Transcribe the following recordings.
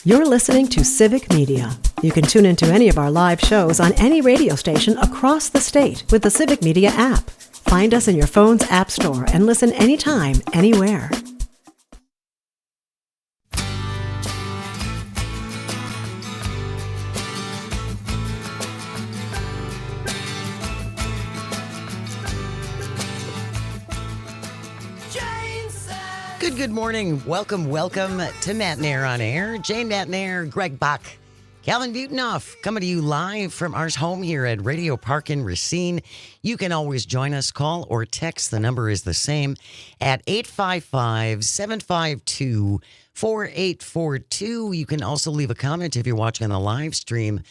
You're listening to Civic Media. You can tune into any of our live shows on any radio station across the state with the Civic Media app. Find us in your phone's app store and listen anytime, anywhere. Good morning. Welcome to Matenaer on Air. Jane Matenaer, Greg Bach, Calvin Butenoff, coming to you live from our home here at Radio Park in Racine. You can always join us, call or text. The number is the same at 855-752-4842. You can also leave a comment if you're watching the live stream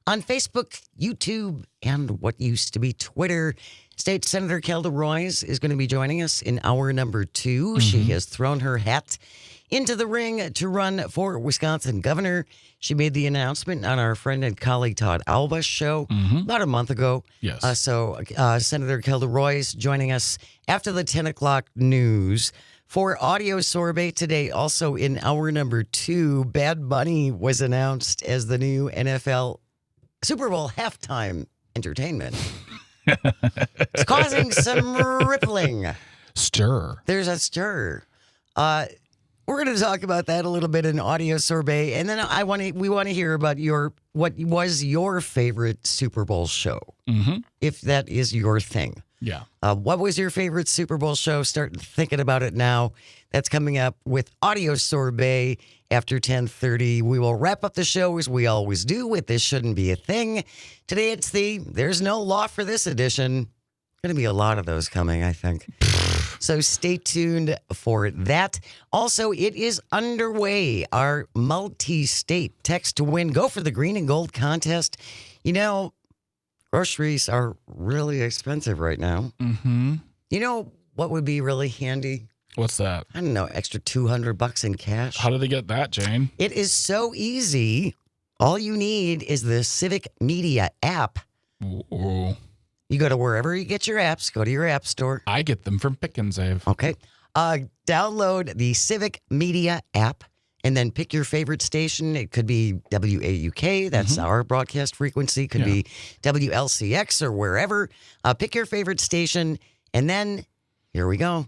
on Facebook, YouTube, and what used to be Twitter. State Senator Kelda Roys is going to be joining us in hour number 2. She has thrown her hat into the ring to run for Wisconsin governor. She made the announcement on our friend and colleague Todd Alba's show about a month ago. Yes. So Senator Kelda Roys joining us after the 10 o'clock news for audio sorbet today. Also in hour number 2, Bad Bunny was announced as the new NFL Super Bowl halftime entertainment. It's causing some rippling. Stir. There's a stir. We're going to talk about that a little bit in audio sorbet, and then we want to hear about what was your favorite Super Bowl show, if that is your thing. Yeah. What was your favorite Super Bowl show? Start thinking about it now. That's coming up with audio sorbet after 10:30. We will wrap up the show as we always do with This Shouldn't Be a Thing. Today it's There's No Law for This edition. Going to be a lot of those coming, I think. So stay tuned for that. Also, it is underway. Our multi-state text to win. Go for the green and gold contest. You know, groceries are really expensive right now. Mm-hmm. You know what would be really handy? What's that? I don't know, extra $200 in cash. How do they get that, Jane? It is so easy. All you need is the Civic Media app. Ooh. You go to wherever you get your apps. Go to your app store. I get them from Pick and Save. Okay. Download the Civic Media app and then pick your favorite station. It could be WAUK. That's our broadcast frequency. Could be WLCX or wherever. Pick your favorite station. And then here we go.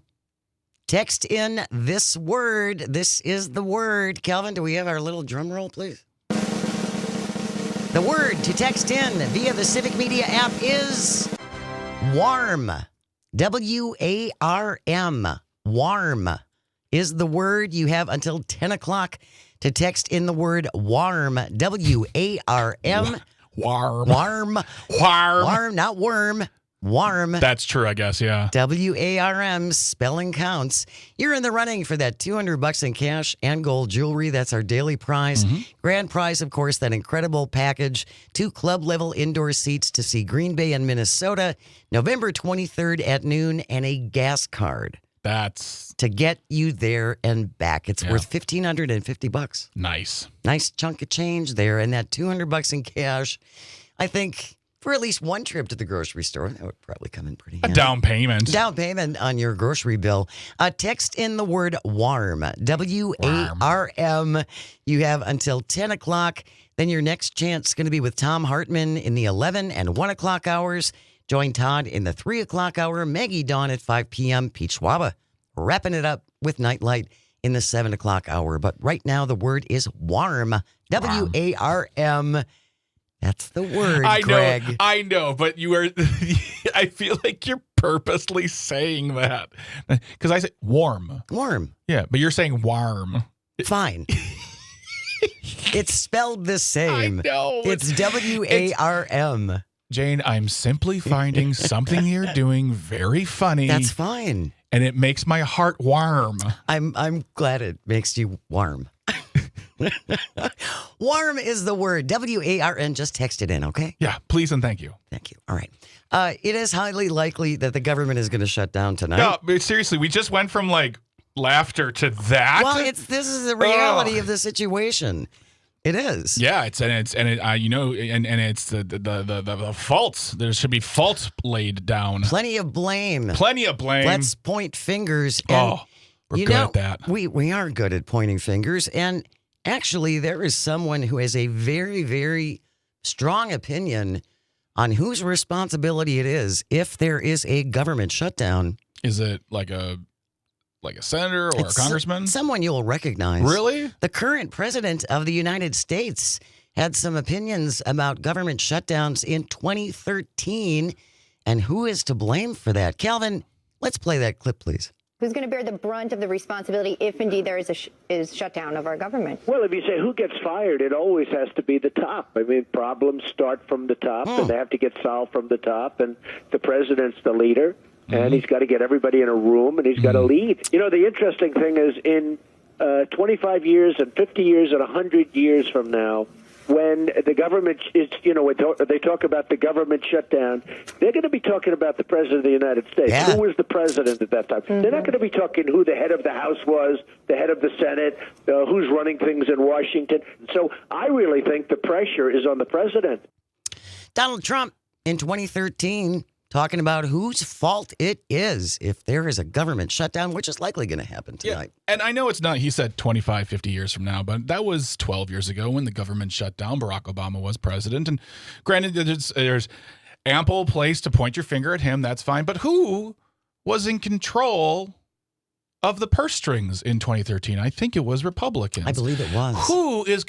Text in this word. This is the word. Calvin, do we have our little drum roll, please? The word to text in via the Civic Media app is warm. W-A-R-M. Warm is the word. You have until 10 o'clock to text in the word warm. W-A-R-M. Warm. Warm. Warm. Warm, not worm. Warm. That's true, I guess, yeah. W-A-R-M, spelling counts. You're in the running for that $200 in cash and gold jewelry. That's our daily prize. Grand prize, of course, that incredible package. 2 club-level indoor seats to see Green Bay and Minnesota, November 23rd at noon, and a gas card. That's to get you there and back. It's worth $1,550. nice. Nice chunk of change there, and that $200 in cash, I think, for at least one trip to the grocery store, that would probably come in pretty handy. A down payment. Down payment on your grocery bill. Text in the word warm. W-A-R-M. You have until 10 o'clock. Then your next chance is going to be with Tom Hartman in the 11 and 1 o'clock hours. Join Todd in the 3 o'clock hour. Maggie Dawn at 5 p.m. Pete Schwaba wrapping it up with Nightlight in the 7 o'clock hour. But right now the word is warm. W-A-R-M. That's the word, Greg. I know, but you are, I feel like you're purposely saying that. Because I say warm. Warm. Yeah, but you're saying warm. Fine. It's spelled the same. I know. It's W-A-R-M. Jane, I'm simply finding something you're doing very funny. That's fine. And it makes my heart warm. I'm glad it makes you warm. Warm is the word. W-A-R-N. Just text it in, okay? Yeah, please and thank you. Thank you. All right. It is highly likely that the government is going to shut down tonight. No, but seriously, we just went from like laughter to that. Well, this is the reality of the situation. It is. Yeah, it's the faults. There should be faults laid down. Plenty of blame. Let's point fingers. And we're good at that. We are good at pointing fingers. And actually, there is someone who has a very, very strong opinion on whose responsibility it is if there is a government shutdown. Is it like a senator or a congressman? Someone you'll recognize. Really? The current president of the United States had some opinions about government shutdowns in 2013. And who is to blame for that? Calvin, let's play that clip, please. Who's going to bear the brunt of the responsibility if indeed there is a shutdown of our government? Well, if you say who gets fired, it always has to be the top. I mean, problems start from the top, and they have to get solved from the top, and the president's the leader, and he's got to get everybody in a room, and he's got to lead. You know, the interesting thing is in 25 years and 50 years and 100 years from now, when the government is, when they talk about the government shutdown, they're going to be talking about the president of the United States. Yeah. Who was the president at that time? They're not going to be talking who the head of the House was, the head of the Senate, who's running things in Washington. So I really think the pressure is on the president. Donald Trump in 2013 talking about whose fault it is if there is a government shutdown, which is likely going to happen tonight. Yeah. And I know it's not, he said 25, 50 years from now, but that was 12 years ago when the government shut down. Barack Obama was president. And granted, there's ample place to point your finger at him. That's fine. But who was in control of the purse strings in 2013? I think it was Republicans. I believe it was. Who is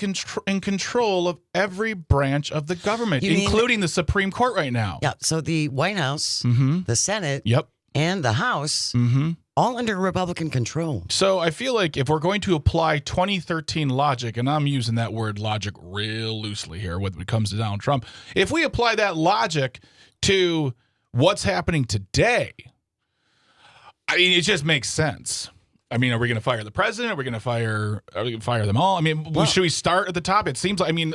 in control of every branch of the government, including the Supreme Court right now? Yeah, so the White House, the Senate, and the House, all under Republican control. So I feel like if we're going to apply 2013 logic, and I'm using that word logic real loosely here when it comes to Donald Trump, if we apply that logic to what's happening today, I mean, it just makes sense. I mean, are we going to fire the president? Are we going to fire them all? I mean, should we start at the top? It seems like, I mean,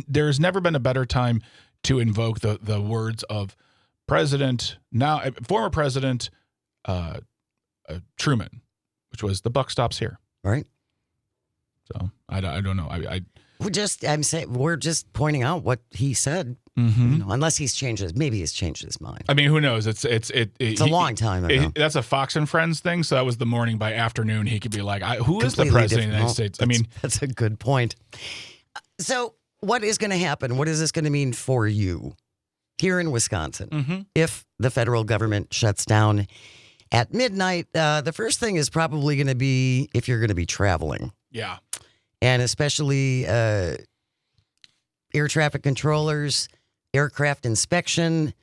there's never been a better time to invoke the words of former President Truman, which was the buck stops here. Right. So I don't know. We're just pointing out what he said. Unless he's changed maybe he's changed his mind. I mean, who knows? It's a long time ago. That's a Fox and Friends thing. So that was the morning. By afternoon, he could be like, "Who is the president of the United States?" I mean, that's a good point. So, what is going to happen? What is this going to mean for you here in Wisconsin if the federal government shuts down at midnight? The first thing is probably going to be if you're going to be traveling. Yeah. And especially air traffic controllers, aircraft inspection,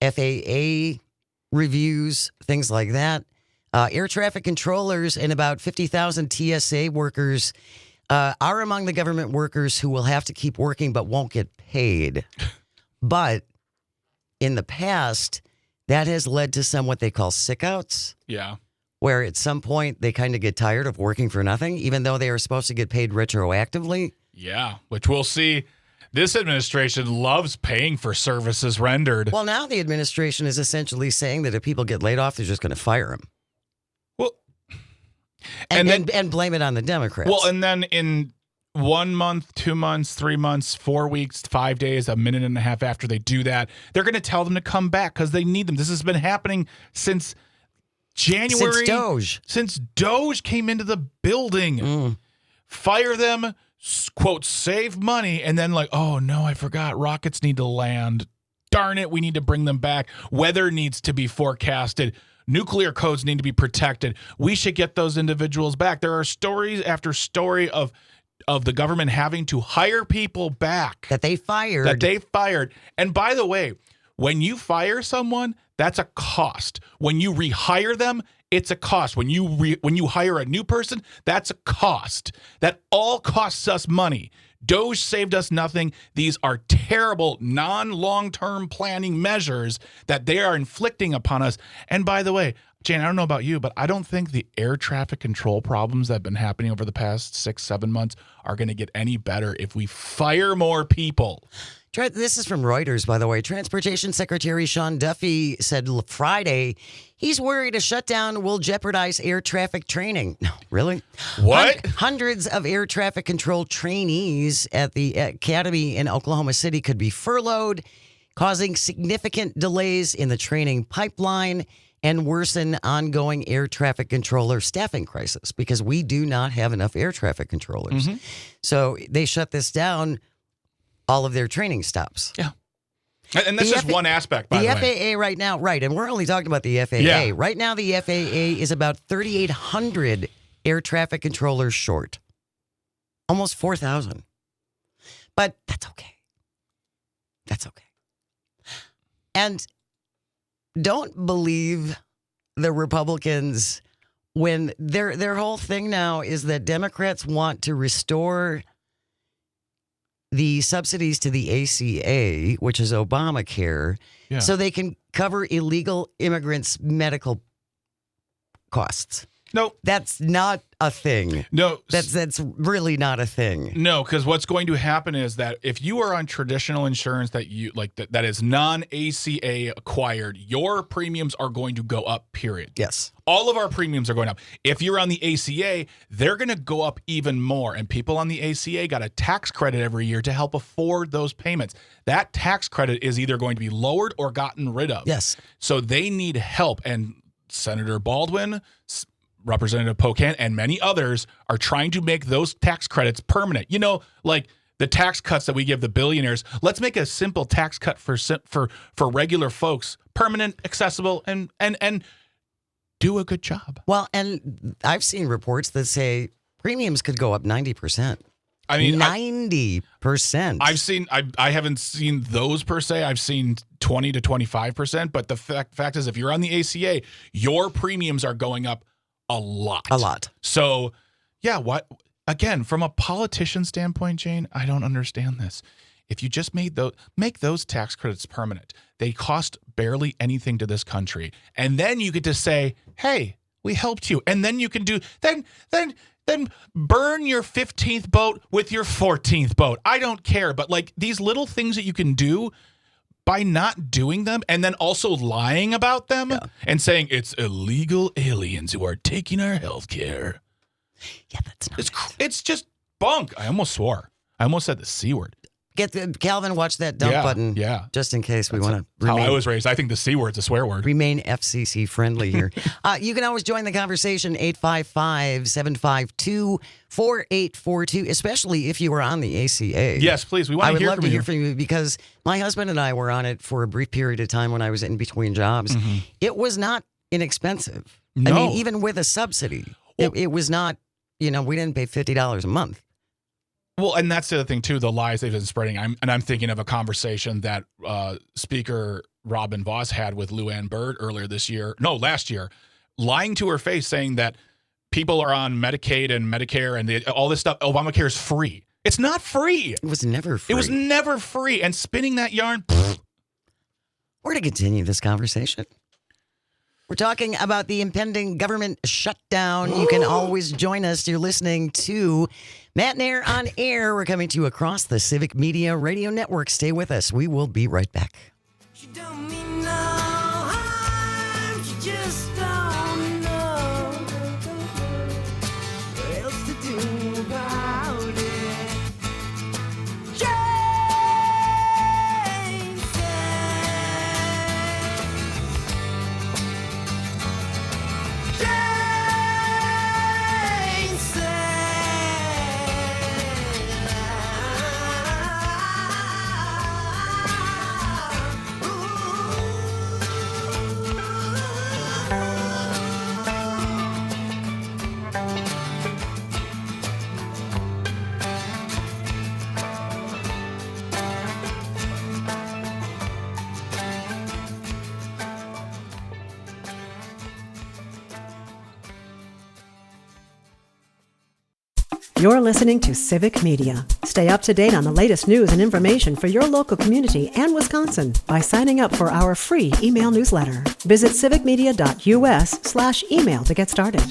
FAA reviews, things like that. Air traffic controllers and about 50,000 TSA workers are among the government workers who will have to keep working but won't get paid. But in the past, that has led to some what they call sickouts. Yeah. Where at some point they kind of get tired of working for nothing, even though they are supposed to get paid retroactively. Yeah, which we'll see. This administration loves paying for services rendered. Well, now the administration is essentially saying that if people get laid off, they're just going to fire them. Well, and blame it on the Democrats. Well, and then in 1 month, 2 months, 3 months, 4 weeks, 5 days, a minute and a half after they do that, they're going to tell them to come back because they need them. This has been happening since January. Since Doge came into the building. Fire them, quote, save money, and then like, oh no, I forgot, rockets need to land. Darn it, we need to bring them back. Weather needs to be forecasted. Nuclear codes need to be protected. We should get those individuals back. There are stories after story of the government having to hire people back. That they fired. And by the way, when you fire someone, that's a cost. When you rehire them, it's a cost. When you hire a new person, that's a cost. That all costs us money. Doge saved us nothing. These are terrible, non-long-term planning measures that they are inflicting upon us. And by the way, Jane, I don't know about you, but I don't think the air traffic control problems that have been happening over the past 6-7 months are going to get any better if we fire more people. This is from Reuters, by the way. Transportation Secretary Sean Duffy said Friday he's worried a shutdown will jeopardize air traffic training. No, really? What? Hundreds of air traffic control trainees at the academy in Oklahoma City could be furloughed, causing significant delays in the training pipeline and worsen ongoing air traffic controller staffing crisis because we do not have enough air traffic controllers. So they shut this down. All of their training stops. Yeah. And that's just one aspect, by the way. The FAA right now, right, and we're only talking about the FAA. Yeah. Right now, the FAA is about 3,800 air traffic controllers short. Almost 4,000. But that's okay. That's okay. And don't believe the Republicans when their whole thing now is that Democrats want to restore the subsidies to the ACA, which is Obamacare, so they can cover illegal immigrants' medical costs. No, that's not a thing. No, that's really not a thing. No, because what's going to happen is that if you are on traditional insurance that you like that is non-ACA acquired, your premiums are going to go up. Period. Yes, all of our premiums are going up. If you're on the ACA, they're going to go up even more. And people on the ACA got a tax credit every year to help afford those payments. That tax credit is either going to be lowered or gotten rid of. Yes. So they need help, and Senator Baldwin, Representative Pocan, and many others are trying to make those tax credits permanent. You know, like the tax cuts that we give the billionaires. Let's make a simple tax cut for regular folks, permanent, accessible, and do a good job. Well, and I've seen reports that say premiums could go up 90%. I mean, 90%. I haven't seen those per se. I've seen 20 to 25%. But the fact is, if you're on the ACA, your premiums are going up a lot. A lot. So, yeah, again, from a politician standpoint, Jane, I don't understand this. If you just make those tax credits permanent, they cost barely anything to this country. And then you get to say, hey, we helped you. And then you can do, then burn your 15th boat with your 14th boat. I don't care. But like these little things that you can do by not doing them and then also lying about them and saying it's illegal aliens who are taking our health care. Yeah, that's not it's just bunk. I almost swore. I almost said the C word. Calvin, watch that dump button. Yeah. Just in case we want to remain. How I was raised. I think the C word's a swear word. Remain FCC friendly here. You can always join the conversation, 855-752-4842, especially if you are on the ACA. Yes, please. We want to hear from you. I would love to hear from you because my husband and I were on it for a brief period of time when I was in between jobs. Mm-hmm. It was not inexpensive. No. I mean, even with a subsidy, it was not, we didn't pay $50 a month. Well, and that's the other thing, too, the lies they've been spreading. I'm thinking of a conversation that Speaker Robin Vos had with Lou Ann Bird last year, lying to her face, saying that people are on Medicaid and Medicare and all this stuff. Obamacare is free. It's not free. It was never free. It was never free. And spinning that yarn. We're going to continue this conversation. We're talking about the impending government shutdown. You can always join us. You're listening to Matenaer on Air. We're coming to you across the Civic Media Radio Network. Stay with us. We will be right back. She don't mean no harm. She just don't know what else to do about it. Jane You're listening to Civic Media. Stay up to date on the latest news and information for your local community and Wisconsin by signing up for our free email newsletter. Visit civicmedia.us/email to get started.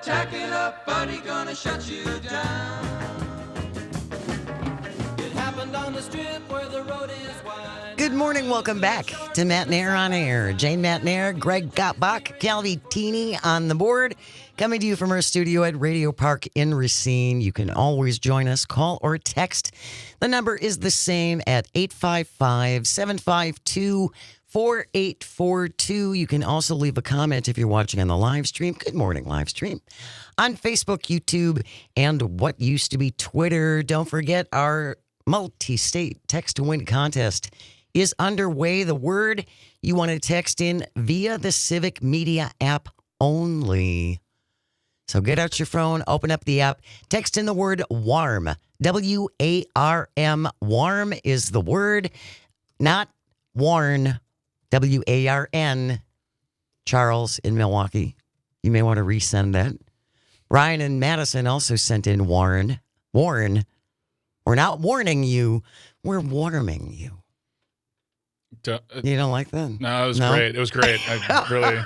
tack it up, buddy, gonna shut you down. It happened on the strip where the road is wide. Good morning. Welcome back to Matenaer on Air. Jane Matenaer, Greg Gottbach, Calvi Teeny on the board. Coming to you from our studio at Radio Park in Racine. You can always join us, call or text. The number is the same at 855-752-4842. You can also leave a comment if you're watching on the live stream. Good morning, live stream. On Facebook, YouTube, and what used to be Twitter. Don't forget our multi-state text-to-win contest is underway. The word you want to text in via the Civic Media app only. So get out your phone, open up the app, text in the word WARM. W-A-R-M. WARM is the word, not WARN. W-A-R-N. Charles in Milwaukee. You may want to resend that. Ryan in Madison also sent in WARN. Warn. We're not warning you. We're warming you. You don't like that? No, it was great. It was great. I really,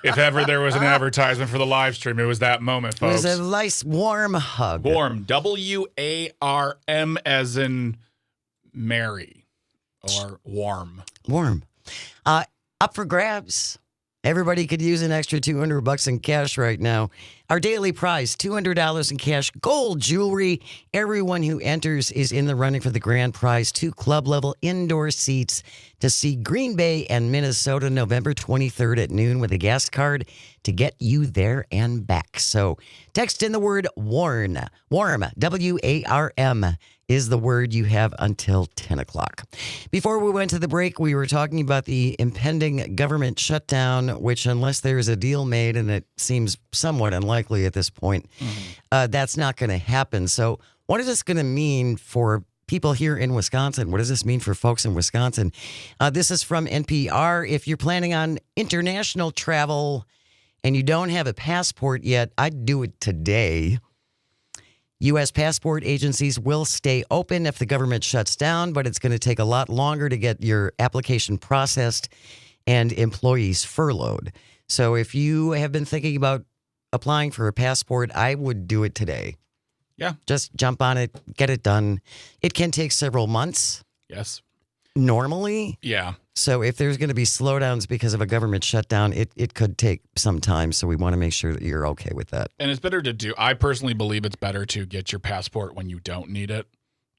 if ever there was an advertisement for the live stream, it was that moment, folks. It was a nice warm hug. Warm. W-A-R-M as in Mary. Or warm. Warm. Up for grabs. Everybody could use an extra $200 in cash right now. Our daily prize, $200 in cash, gold jewelry. Everyone who enters is in the running for the grand prize, 2 club-level indoor seats to see Green Bay and Minnesota November 23rd at noon with a gas card to get you there and back. So text in the word WARN. Warm, W-A-R-M, is the word you have until 10 o'clock. Before we went to the break, we were talking about the impending government shutdown, which unless there's a deal made, and it seems somewhat unlikely at this point, that's not going to happen. So what is this going to mean for people here in Wisconsin? What does this mean for folks in Wisconsin? This is from NPR. If you're planning on international travel and you don't have a passport yet, I'd do it today. U.S. passport agencies will stay open if the government shuts down, but it's going to take a lot longer to get your application processed and employees furloughed. So if you have been thinking about applying for a passport, I would do it today. Yeah. Just jump on it, get it done. It can take several months. Yes. Normally. Yeah. So if there's going to be slowdowns because of a government shutdown, it could take some time. So we want to make sure that you're okay with that. And it's better to do, I personally believe it's better to get your passport when you don't need it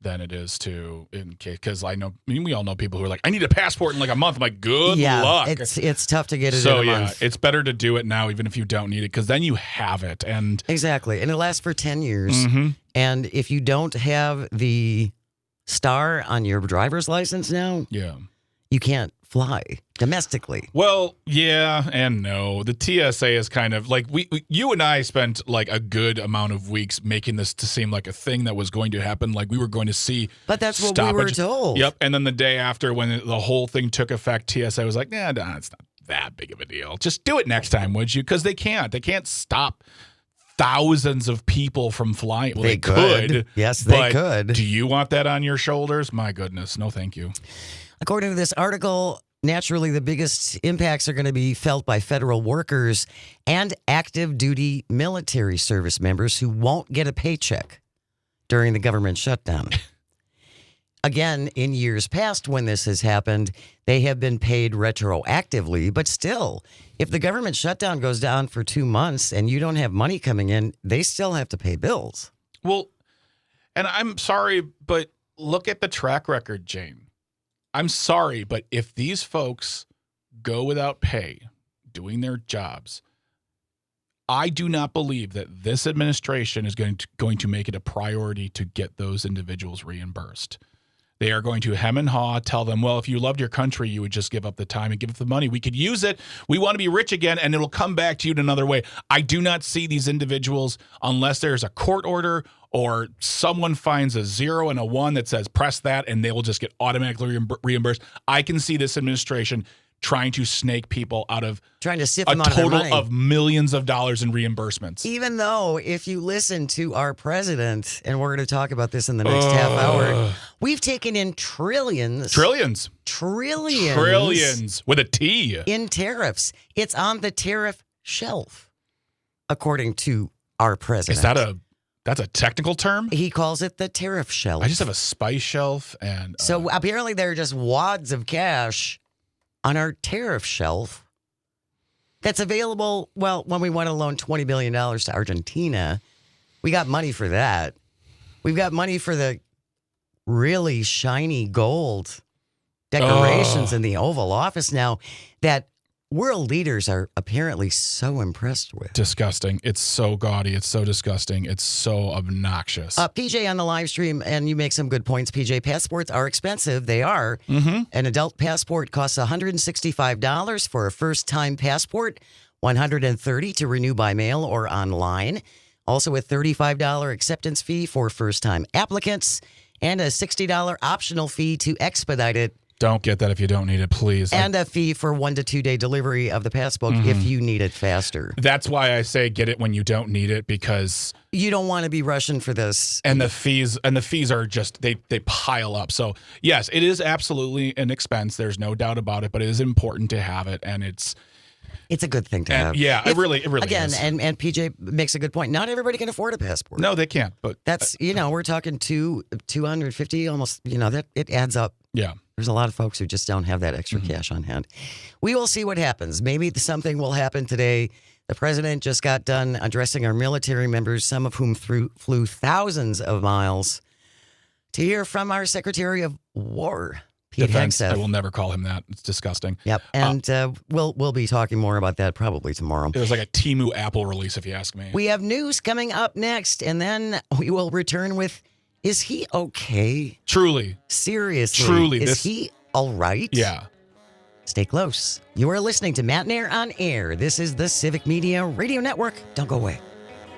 than it is to, in case, because we all know people who are like, I need a passport in like a month. I'm like, good luck. It's tough to get it so, in a month. It's better to do it now, even if you don't need it, because then you have it. And exactly. And it lasts for 10 years. Mm-hmm. And if you don't have the star on your driver's license now, yeah, you can't fly domestically. Well, yeah and no. The TSA is kind of like you and I spent like a good amount of weeks making this to seem like a thing that was going to happen. Like we were going to see. But that's what we were told. Yep. And then the day after, when the whole thing took effect, TSA was like, nah, it's not that big of a deal. Just do it next time, would you? Because they can't stop thousands of people from flying. Well, they could. Yes, they could. Do you want that on your shoulders? My goodness. No, thank you. According to this article, naturally, the biggest impacts are going to be felt by federal workers and active duty military service members who won't get a paycheck during the government shutdown. Again, in years past when this has happened, they have been paid retroactively. But still, if the government shutdown goes down for 2 months and you don't have money coming in, they still have to pay bills. Well, and I'm sorry, but look at the track record, Jane. I'm sorry, but if these folks go without pay doing their jobs, I do not believe that this administration is going to make it a priority to get those individuals reimbursed. They are going to hem and haw, tell them, well, if you loved your country, you would just give up the time and give up the money. We could use it. We want to be rich again, and it'll come back to you in another way. I do not see these individuals, unless there's a court order or someone finds a 0 and a 1 that says press that, and they will just get automatically reimbursed. I can see this administration trying to snake people out of trying to sift a them out of their total money. of millions of dollars in reimbursements. Even though if you listen to our president, and we're going to talk about this in the next half hour, we've taken in trillions with a T in tariffs. It's on the tariff shelf, according to our president. Is that's a technical term? He calls it the tariff shelf. I just have a spice shelf. And so apparently there are just wads of cash on our tariff shelf. that's available. Well, when we want to loan $20 billion to Argentina, we got money for that. We've got money for the really shiny gold decorations in the Oval Office now that world leaders are apparently so impressed with. Disgusting. It's so gaudy. It's so disgusting. It's so obnoxious. PJ on the live stream, and you make some good points, PJ. Passports are expensive. They are. Mm-hmm. An adult passport costs $165 for a first-time passport, $130 to renew by mail or online. Also a $35 acceptance fee for first-time applicants and a $60 optional fee to expedite it. Don't get that if you don't need it, please. And a fee for 1 to 2 day delivery of the passbook if you need it faster. That's why I say get it when you don't need it, because you don't want to be rushing for this. And the fees are just they pile up. So yes, it is absolutely an expense. There's no doubt about it, but it is important to have it, and it's a good thing to have. Yeah, it really again, is. And PJ makes a good point. Not everybody can afford a passport. No, they can't. But that's we're talking 250 almost. That it adds up. Yeah. There's a lot of folks who just don't have that extra cash on hand. We will see what happens. Maybe something will happen today. The president just got done addressing our military members, some of whom flew thousands of miles, to hear from our Secretary of War, Pete Defense. Hegseth. I will never call him that. It's disgusting. Yep. And we'll be talking more about that probably tomorrow. It was like a Temu Apple release, if you ask me. We have news coming up next, and then we will return with, is he okay? Truly. Seriously. Truly. Is he all right? Yeah. Stay close. You are listening to Matenaer on Air. This is the Civic Media Radio Network. Don't go away.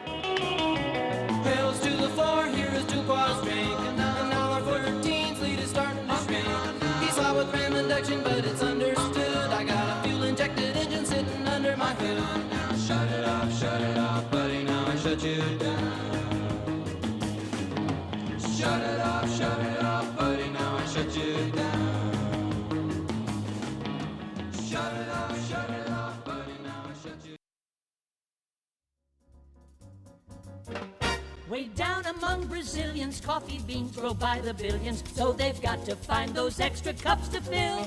Pills to the floor, here is two bars drink. And now for your teens, lead is starting to shrink. He's hot with ram induction, but it's understood. I got a fuel-injected engine sitting under my hood. Shut it off, buddy, now I shut you down. Shut it off, buddy, now I shut you down. Shut it off, buddy, now I shut you down. Way down among Brazilians, coffee beans grow by the billions, so they've got to find those extra cups to fill.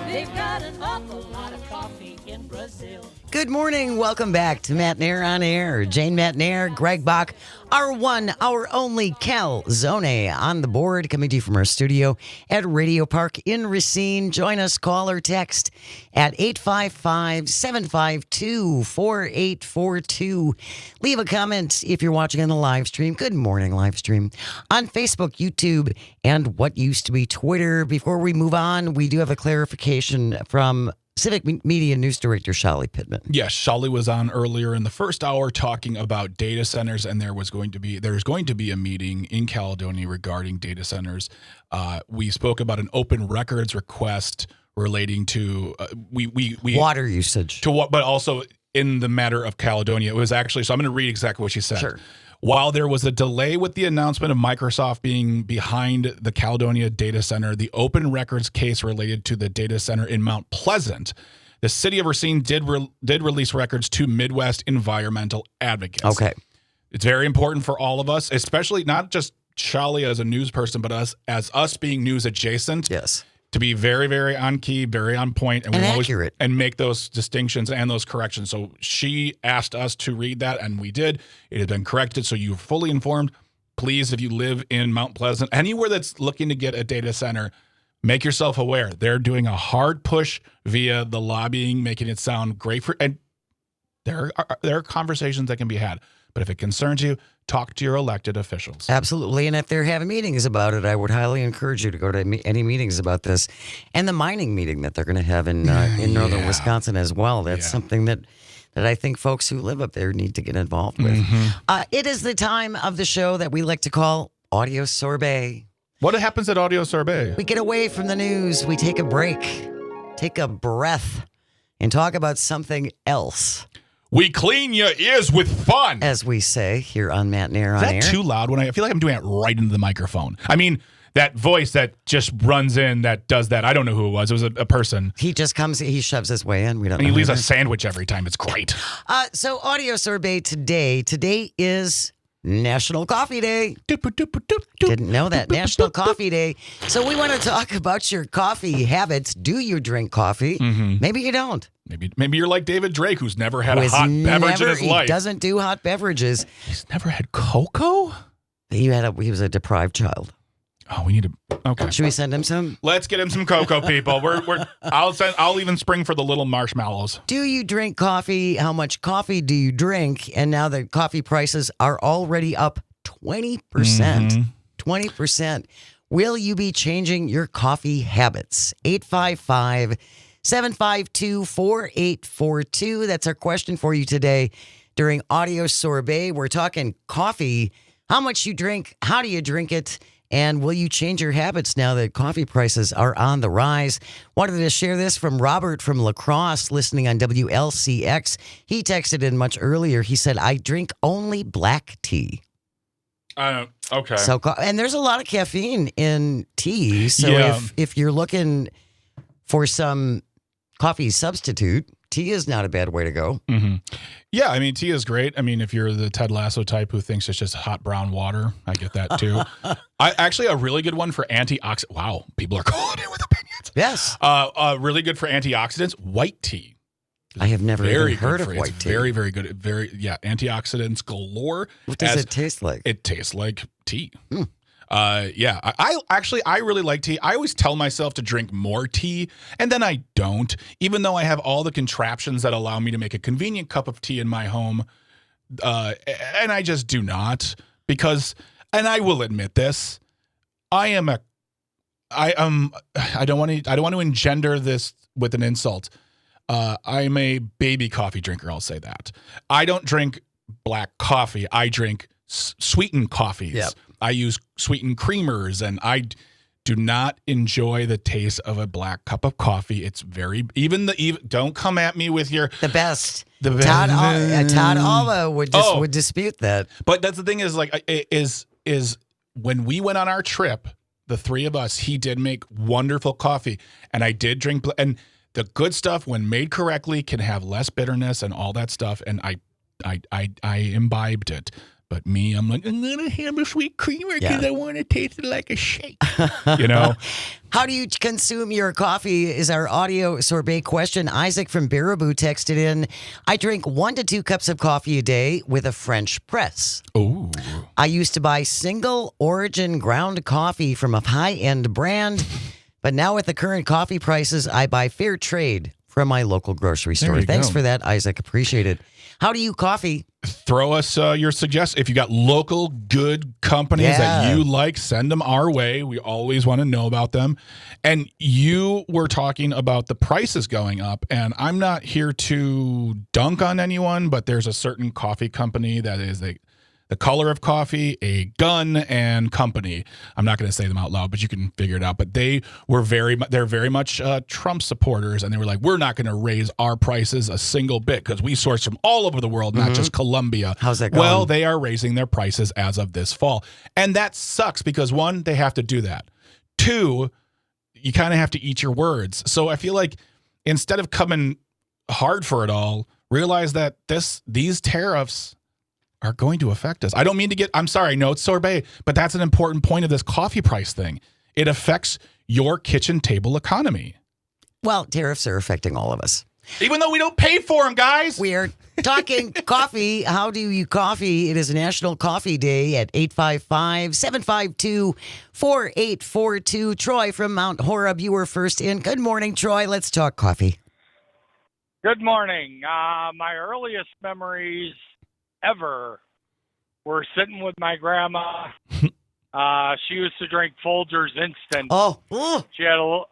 They've got an awful lot of coffee in Brazil. Good morning. Welcome back to Matenaer on Air. Jane Matenaer, Greg Bach, our one, our only Cal Zone on the board, coming to you from our studio at Radio Park in Racine. Join us, call or text at 855-752-4842. Leave a comment if you're watching on the live stream. Good morning, live stream on Facebook, YouTube, and what used to be Twitter. Before we move on, we do have a clarification from Civic Media News Director Shali Pittman. Yes, Shali was on earlier in the first hour talking about data centers, and there's going to be a meeting in Caledonia regarding data centers. We spoke about an open records request relating to water usage, but also in the matter of Caledonia. It was actually, so I'm going to read exactly what she said. Sure. While there was a delay with the announcement of Microsoft being behind the Caledonia data center, the open records case related to the data center in Mount Pleasant, the city of Racine did release records to Midwest environmental advocates. Okay. It's very important for all of us, especially not just Shali as a news person, but us being news adjacent. Yes. To be very, very on key, very on point, and accurate, and make those distinctions and those corrections. So she asked us to read that, and we did. It has been corrected, so you're fully informed. Please, if you live in Mount Pleasant, anywhere that's looking to get a data center, make yourself aware. They're doing a hard push via the lobbying, making it sound great and there are conversations that can be had. But if it concerns you, talk to your elected officials. Absolutely. And if they're having meetings about it, I would highly encourage you to go to any meetings about this. And the mining meeting that they're going to have in northern Wisconsin as well. That's something that I think folks who live up there need to get involved with. Mm-hmm. It is the time of the show that we like to call Audio Sorbet. What happens at Audio Sorbet? We get away from the news. We take a break, take a breath, and talk about something else. We clean your ears with fun, as we say here on Matenaer on Air. Is that too loud? When I feel like I'm doing it right into the microphone. I mean, that voice that just runs in, that does that. I don't know who it was. It was a person. He just comes, he shoves his way in. We don't. And he leaves a sandwich every time. It's great. So Audio Sorbet today. Today is National Coffee Day. Doop-a-doop-a-doop-doop. Didn't know that. National Coffee Day. So we want to talk about your coffee habits. Do you drink coffee? Maybe you don't. Maybe you're like David Drake, who's never had Who a has hot beverage in his he life. doesn't do hot beverages. He's never had cocoa? He was a deprived child. Oh, we need to. Okay. Should we send him some? Let's get him some cocoa, people. I'll even spring for the little marshmallows. Do you drink coffee? How much coffee do you drink? And now the coffee prices are already up 20%. 20%. Will you be changing your coffee habits? 855-752-4842. That's our question for you today during Audio Sorbet. We're talking coffee. How much you drink? How do you drink it? And will you change your habits now that coffee prices are on the rise? Wanted to share this from Robert from La Crosse, listening on WLCX. He texted in much earlier. He said, I drink only black tea. Okay. So, and there's a lot of caffeine in tea. So Yeah. if you're looking for some coffee substitute, tea is not a bad way to go. Yeah, I mean, tea is great. I mean, if you're the Ted Lasso type who thinks it's just hot brown water, I get that too. Actually, a really good one for antioxidants. Wow, people are calling in with opinions. Yes. Really good for antioxidants. White tea. I have never Very even heard good of for you. white It's tea. very, very good. Antioxidants galore. What does it taste like? It tastes like tea. Yeah, I really like tea. I always tell myself to drink more tea, and then I don't, even though I have all the contraptions that allow me to make a convenient cup of tea in my home. And I just do not, because, and I will admit this, I don't want to engender this with an insult. I'm a baby coffee drinker. I'll say that. I don't drink black coffee. I drink sweetened coffees. Yep. I use sweetened creamers, and I do not enjoy the taste of a black cup of coffee. It's very don't come at me with your The best. The Todd best. Alva would dispute that. But that's the thing is when we went on our trip, the three of us, he did make wonderful coffee, and I did drink. And the good stuff, when made correctly, can have less bitterness and all that stuff. And I imbibed it. But me, I'm like, I'm gonna have a sweet creamer because I want to taste it like a shake. You know. How do you consume your coffee is our audio sorbet question. Isaac from Baraboo texted in, I drink 1 to 2 cups of coffee a day with a French press. Ooh. I used to buy single origin ground coffee from a high-end brand, but now with the current coffee prices, I buy fair trade from my local grocery store. you Thanks go. for that, Isaac. Appreciate it. How do you coffee? Throw us your suggestions. If you got local good companies that you like, send them our way. We always want to know about them. And you were talking about the prices going up, and I'm not here to dunk on anyone, but there's a certain coffee company that is the color of coffee, a gun, and company. I'm not going to say them out loud, but you can figure it out. But they're very much Trump supporters, and they were like, we're not going to raise our prices a single bit because we source from all over the world, not just Colombia. How's that going? Well, they are raising their prices as of this fall. And that sucks because, one, they have to do that. Two, you kind of have to eat your words. So I feel like instead of coming hard for it all, realize that these tariffs are going to affect us. I don't mean to I'm sorry, no, it's sorbet, but that's an important point of this coffee price thing. It affects your kitchen table economy. Well, tariffs are affecting all of us. Even though we don't pay for them, guys. We are talking coffee. How do you coffee? It is National Coffee Day at 855-752-4842. Troy from Mount Horeb, you were first in. Good morning, Troy. Let's talk coffee. Good morning. My earliest memories ever were sitting with my grandma. She used to drink Folgers Instant. Oh, She had a little,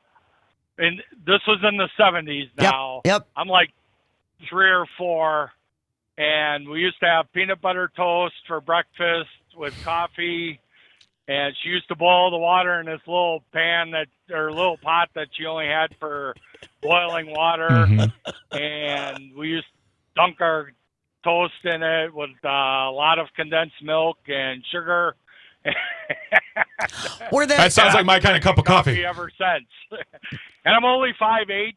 and this was in the 70s now. Yep. I'm like 3 or 4, and we used to have peanut butter toast for breakfast with coffee, and she used to boil the water in this little pan or little pot that she only had for boiling water, and we used to dunk our toast in it with a lot of condensed milk and sugar. Were That sounds like my kind of cup of coffee. Ever since. And I'm only 5'8",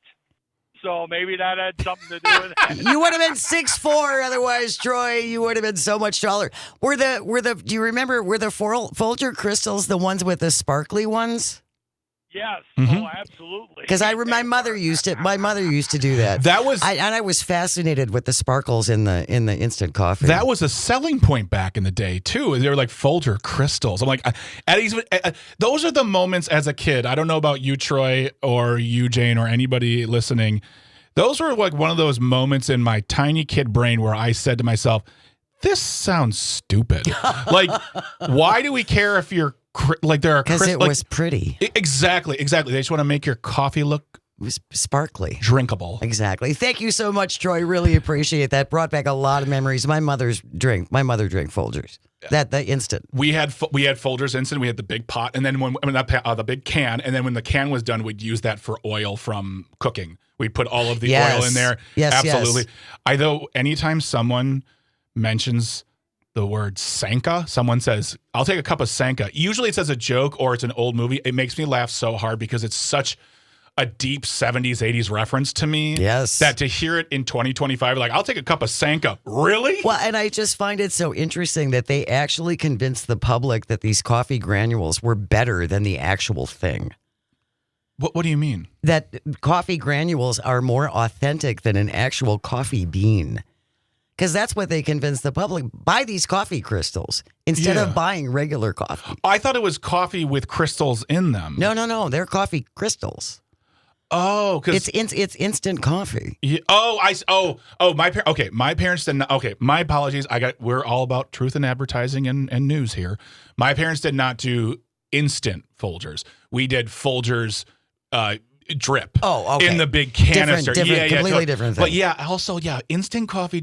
so maybe that had something to do with it. You would have been 6'4", otherwise, Troy. You would have been so much taller. Do you remember, were the Folger crystals the ones with the sparkly ones? Yes. Mhm. Oh, absolutely. Because my mother used to. My mother used to do that. I was fascinated with the sparkles in the instant coffee. That was a selling point back in the day too. They were like Folger crystals. I'm like, those are the moments as a kid. I don't know about you, Troy, or you, Jane, or anybody listening. Those were like one of those moments in my tiny kid brain where I said to myself, "This sounds stupid. Like, why do we care if you're like there are because it was pretty." Exactly. They just want to make your coffee look sparkly, drinkable. Exactly. Thank you so much, Troy. Really appreciate that. Brought back a lot of memories. My mother drank Folgers. The instant. We had Folgers instant. We had the big pot, and then the big can, and then when the can was done, we'd use that for oil from cooking. We'd put all of the oil in there. Yes, absolutely. Yes. Anytime someone mentions the word Sanka, someone says, "I'll take a cup of Sanka." Usually it's as a joke or it's an old movie. It makes me laugh so hard because it's such a deep 70s, 80s reference to me. Yes. That to hear it in 2025, like, "I'll take a cup of Sanka." Really? Well, and I just find it so interesting that they actually convinced the public that these coffee granules were better than the actual thing. What do you mean? That coffee granules are more authentic than an actual coffee bean. Because that's what they convinced the public. Buy these coffee crystals instead of buying regular coffee. I thought it was coffee with crystals in them. No. They're coffee crystals. Oh, because it's instant coffee. Yeah, my parents did not. Okay, my apologies. We're all about truth in advertising and news here. My parents did not do instant Folgers. We did Folgers drip. Oh, okay. In the big canister. Completely different thing. But also, instant coffee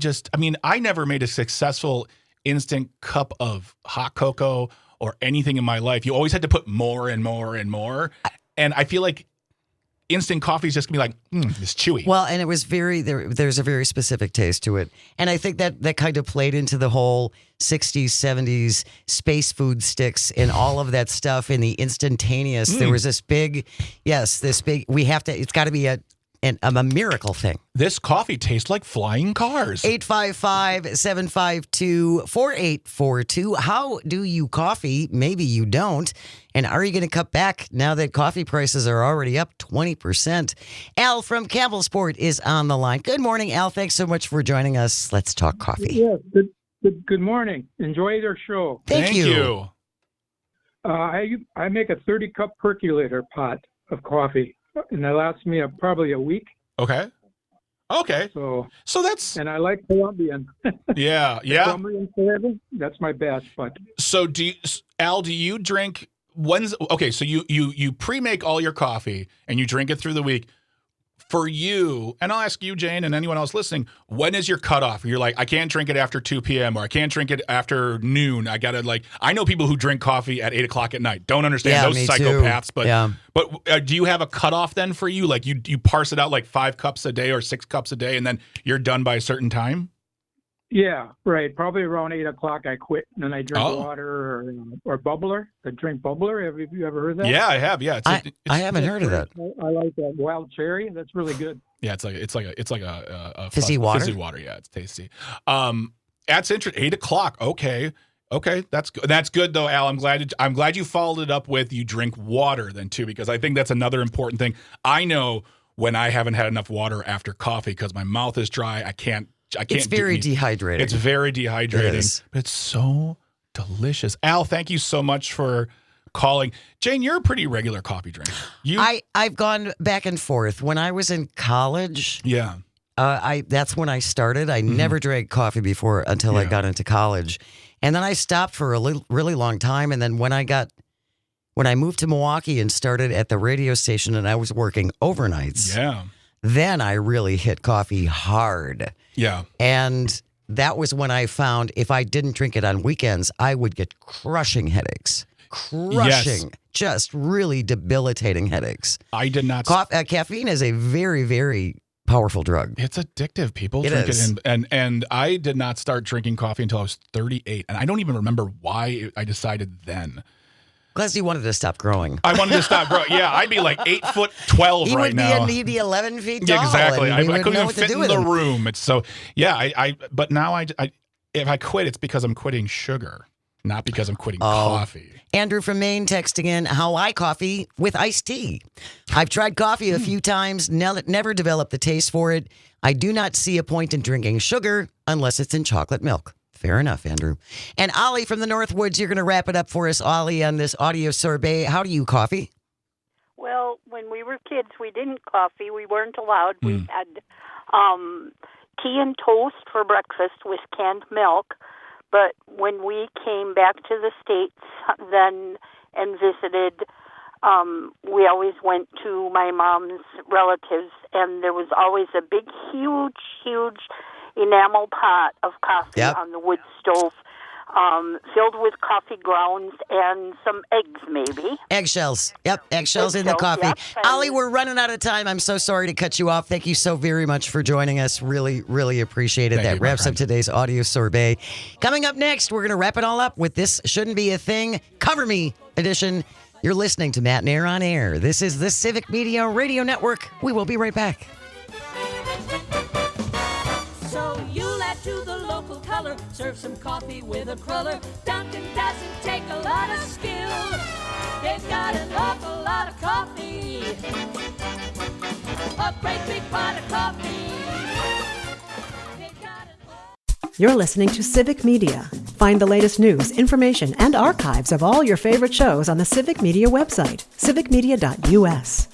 I never made a successful instant cup of hot cocoa or anything in my life. You always had to put more and more and more. And I feel like instant coffee is just gonna be like, it's chewy. Well, and it was there's a very specific taste to it. And I think that kind of played into the whole 60s, 70s space food sticks and all of that stuff in the instantaneous. There was this big, it's got to be a miracle thing. This coffee tastes like flying cars. 855-752-4842. How do you coffee? Maybe you don't. And are you going to cut back now that coffee prices are already up 20%? Al from Campbellsport is on the line. Good morning, Al. Thanks so much for joining us. Let's talk coffee. Yes, good morning. Enjoy your show. Thank you. I make a 30-cup percolator pot of coffee, and that lasts me probably a week. Okay. So that's... And I like Colombian. Yeah. Colombian flavor, that's my best. But so do you drink... So you pre-make all your coffee and you drink it through the week. For you, and I'll ask you, Jane, and anyone else listening, when is your cutoff? You're like, I can't drink it after 2 p.m. or I can't drink it after noon. I know people who drink coffee at 8 o'clock at night. Don't understand those psychopaths. Too. But do you have a cutoff then for you? Like you parse it out like 5 cups a day or 6 cups a day, and then you're done by a certain time? yeah, right. Probably around 8 o'clock I quit, and then I drink water or bubbler. I drink bubbler. Have you ever heard that? Yeah, I have. Yeah, I haven't heard of that. I like that wild cherry. That's really good. Yeah, it's like a fizzy water. Fizzy water. Yeah, it's tasty. That's interesting. 8 o'clock. Okay, that's good. That's good though, Al. I'm glad you followed it up with you drink water then too, because I think that's another important thing. I know when I haven't had enough water after coffee because my mouth is dry. I can't. It's very dehydrating. It's very dehydrating. But it's so delicious. Al, thank you so much for calling. Jane, you're a pretty regular coffee drinker. I've gone back and forth. When I was in college, that's when I started. I never drank coffee before until I got into college. And then I stopped for a really long time. And then when I moved to Milwaukee and started at the radio station and I was working overnights, then I really hit coffee hard. Yeah. And that was when I found if I didn't drink it on weekends, I would get crushing headaches. Just really debilitating headaches. I did not. Caffeine is a very, very powerful drug. It's addictive. People drink it. And I did not start drinking coffee until I was 38. And I don't even remember why I decided then. Plus, he wanted to stop growing. I wanted to stop growing. Yeah, I'd be like 8'12" He right would now. he'd be 11 feet tall. Yeah, exactly. and I we wouldn't couldn't know even what to fit do in with the him. room. It's so yeah. But now if I quit, it's because I'm quitting sugar, not because I'm quitting coffee. Andrew from Maine texting in, how I coffee with iced tea. I've tried coffee a few times, never developed the taste for it. I do not see a point in drinking sugar unless it's in chocolate milk. Fair enough, Andrew. And Ollie from the Northwoods, you're going to wrap it up for us, Ollie, on this audio sorbet. How do you coffee? Well, when we were kids, we didn't coffee. We weren't allowed. We had tea and toast for breakfast with canned milk. But when we came back to the States then and visited, we always went to my mom's relatives, and there was always a big, huge enamel pot of coffee on the wood stove, filled with coffee grounds and some eggs, maybe. Eggshells. Yep, eggshells in the coffee. Yep. Ollie, we're running out of time. I'm so sorry to cut you off. Thank you so very much for joining us. Really, really appreciate it. That wraps up today's audio sorbet. Coming up next, we're going to wrap it all up with This Shouldn't Be a Thing, Cover Me edition. You're listening to Matenaer on Air. This is the Civic Media Radio Network. We will be right back. So you'll add to the local color, serve some coffee with a cruller. Dunkin' doesn't take a lot of skill. They've got an awful lot of coffee. A great big pot of coffee. They've got an You're listening to Civic Media. Find the latest news, information, and archives of all your favorite shows on the Civic Media website, civicmedia.us.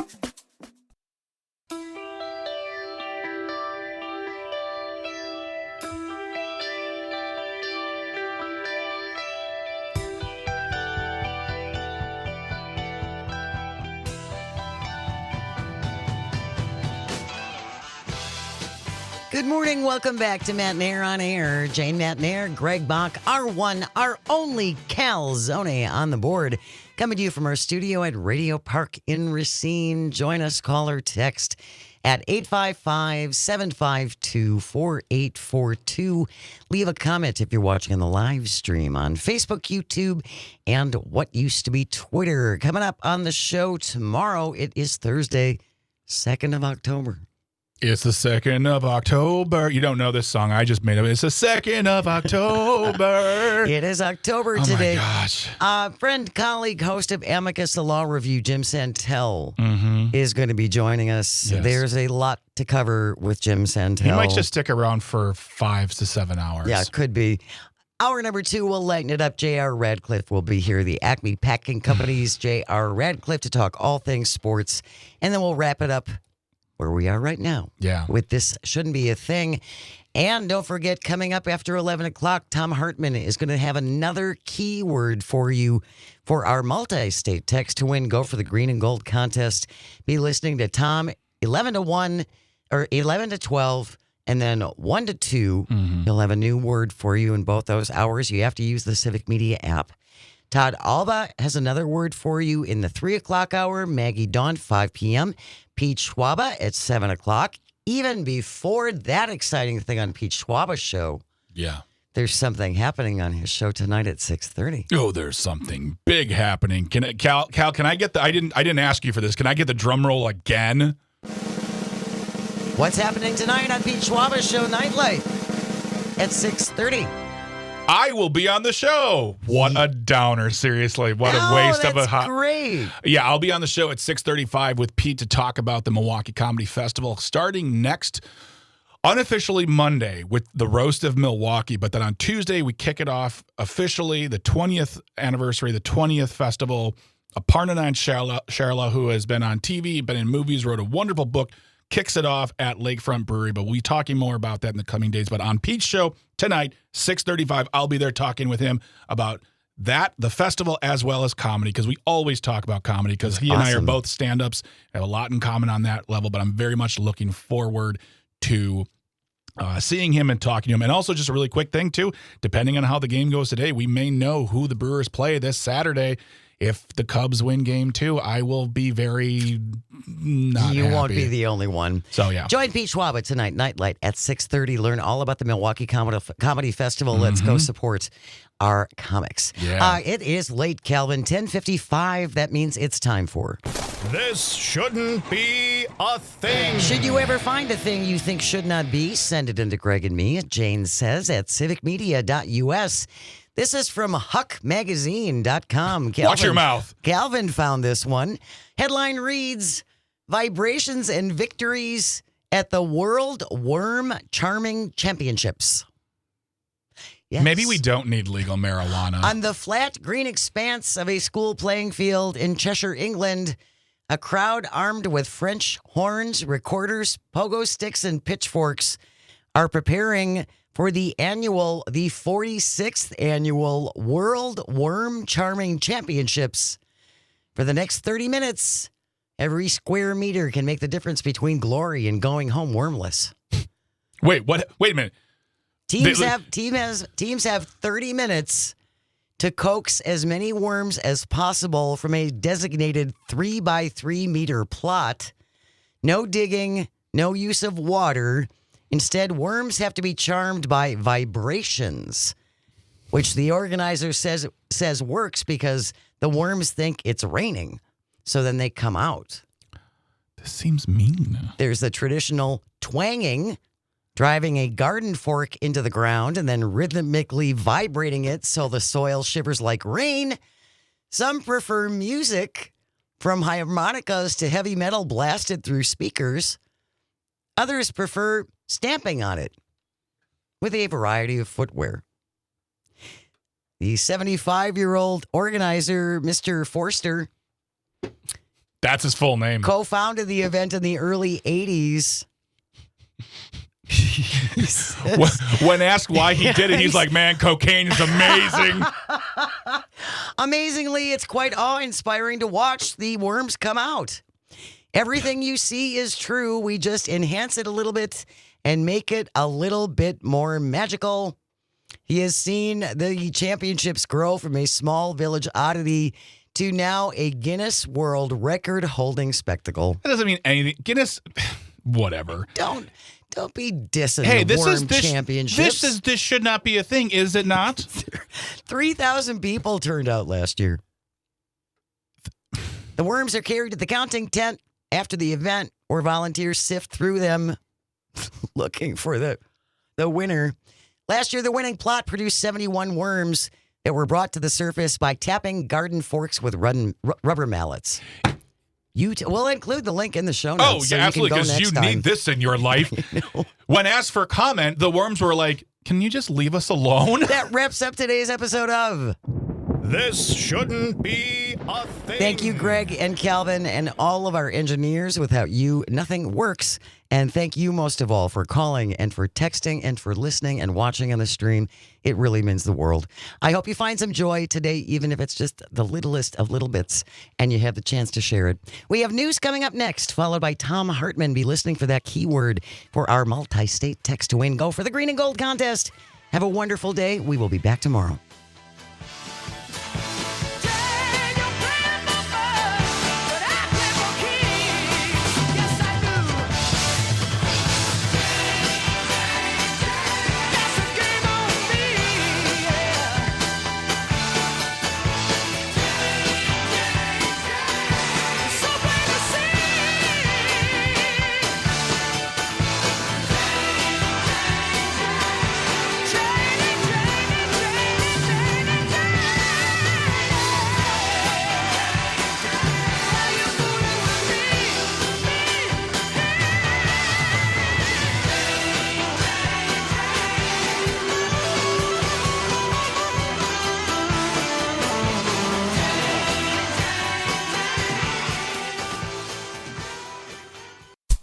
Good morning. Welcome back to Matenaer on Air. Jane Matenaer, Greg Bach, our one, our only Calzone on the board. Coming to you from our studio at Radio Park in Racine. Join us, call or text at 855-752-4842. Leave a comment if you're watching on the live stream on Facebook, YouTube, and what used to be Twitter. Coming up on the show tomorrow, it is Thursday, 2nd of October. It's the 2nd of October. You don't know this song. I just made it. It's the 2nd of October. It is October Oh today. my gosh. Friend, colleague, host of Amicus, the Law Review, Jim Santel, is going to be joining us. Yes. There's a lot to cover with Jim Santel. He might just stick around for 5 to 7 hours. Yeah, it could be. Hour number 2, we'll lighten it up. J.R. Radcliffe will be here, the Acme Packing Company's J.R. Radcliffe, to talk all things sports. And then we'll wrap it up where we are right now. Yeah. With This Shouldn't Be a Thing. And don't forget, coming up after 11 o'clock, Tom Hartman is going to have another keyword for you for our multi-state text to win. Go for the green and gold contest. Be listening to Tom 11 to 1 or 11 to 12 and then 1 to 2. He'll have a new word for you in both those hours. You have to use the Civic Media app. Todd Alba has another word for you in the 3 o'clock hour. Maggie Dawn, 5 p.m. Pete Schwaba at 7 o'clock. Even before that exciting thing on Pete Schwaba's show, there's something happening on his show tonight at 6:30. Oh, there's something big happening. Cal, can I get the? I didn't ask you for this. Can I get the drum roll again? What's happening tonight on Pete Schwaba's show Nightlight at 6:30? I will be on the show. What a downer. Seriously. What a waste of a hot. Great. Yeah, I'll be on the show at 6:35 with Pete to talk about the Milwaukee Comedy Festival starting next unofficially Monday with the Roast of Milwaukee. But then on Tuesday, we kick it off officially, the 20th anniversary, the 20th festival. Aparna Sharla, who has been on TV, been in movies, wrote a wonderful book, kicks it off at Lakefront Brewery, but we'll be talking more about that in the coming days. But on Pete's show tonight, 6:35, I'll be there talking with him about that, the festival, as well as comedy, because we always talk about comedy, because he and I are both stand-ups, have a lot in common on that level, but I'm very much looking forward to seeing him and talking to him. And also just a really quick thing, too, depending on how the game goes today, we may know who the Brewers play this Saturday if the Cubs win game 2, I will be very not You happy. won't be the only one. So, yeah. Join Pete Schwab tonight, Nightlight at 6:30. Learn all about the Milwaukee Comedy Festival. Let's go support our comics. Yeah. It is late, Calvin. 10:55. That means it's time for... This shouldn't be a thing. Should you ever find a thing you think should not be, send it into Greg and me at Jane Says at civicmedia.us. This is from huckmagazine.com. Watch your mouth. Calvin found this one. Headline reads, Vibrations and Victories at the World Worm Charming Championships. Yes. Maybe we don't need legal marijuana. On the flat green expanse of a school playing field in Cheshire, England, a crowd armed with French horns, recorders, pogo sticks, and pitchforks are preparing for the 46th annual World Worm Charming Championships. For the next 30 minutes, every square meter can make the difference between glory and going home wormless. Wait, what? Wait a minute. Teams have 30 minutes to coax as many worms as possible from a designated 3x3 meter plot. No digging, no use of water. Instead, worms have to be charmed by vibrations, which the organizer says works because the worms think it's raining. So then they come out. This seems mean. There's the traditional twanging, driving a garden fork into the ground and then rhythmically vibrating it so the soil shivers like rain. Some prefer music, from harmonicas to heavy metal blasted through speakers. Others prefer stamping on it with a variety of footwear. The 75-year-old organizer, Mr. Forster, that's his full name, co-founded the event in the early 80s. When asked why he did it, he's like, man, cocaine is amazing. Amazingly, it's quite awe-inspiring to watch the worms come out. Everything you see is true. We just enhance it a little bit and make it a little bit more magical. He has seen the championships grow from a small village oddity to now a Guinness World Record-holding spectacle. That doesn't mean anything. Guinness, whatever. Don't be dissing the worm championships. This should not be a thing, is it not? 3,000 people turned out last year. The worms are carried to the counting tent after the event, where volunteers sift through them looking for the winner. Last year, the winning plot produced 71 worms that were brought to the surface by tapping garden forks with rubber mallets. We'll include the link in the show notes. Oh, yeah, absolutely, because you need this in your life. When asked for comment, the worms were like, can you just leave us alone? That wraps up today's episode of This Shouldn't Be a Thing. Thank you, Greg and Calvin, and all of our engineers. Without you, nothing works. And thank you most of all for calling and for texting and for listening and watching on the stream. It really means the world. I hope you find some joy today, even if it's just the littlest of little bits, and you have the chance to share it. We have news coming up next, followed by Tom Hartman. Be listening for that keyword for our multi-state text to win. Go for the green and gold contest. Have a wonderful day. We will be back tomorrow.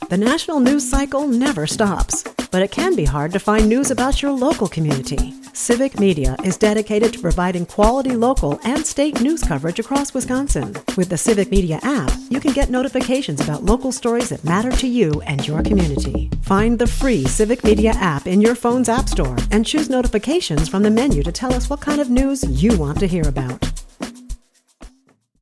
The national news cycle never stops, but it can be hard to find news about your local community. Civic Media is dedicated to providing quality local and state news coverage across Wisconsin. With the Civic Media app, you can get notifications about local stories that matter to you and your community. Find the free Civic Media app in your phone's app store and choose notifications from the menu to tell us what kind of news you want to hear about.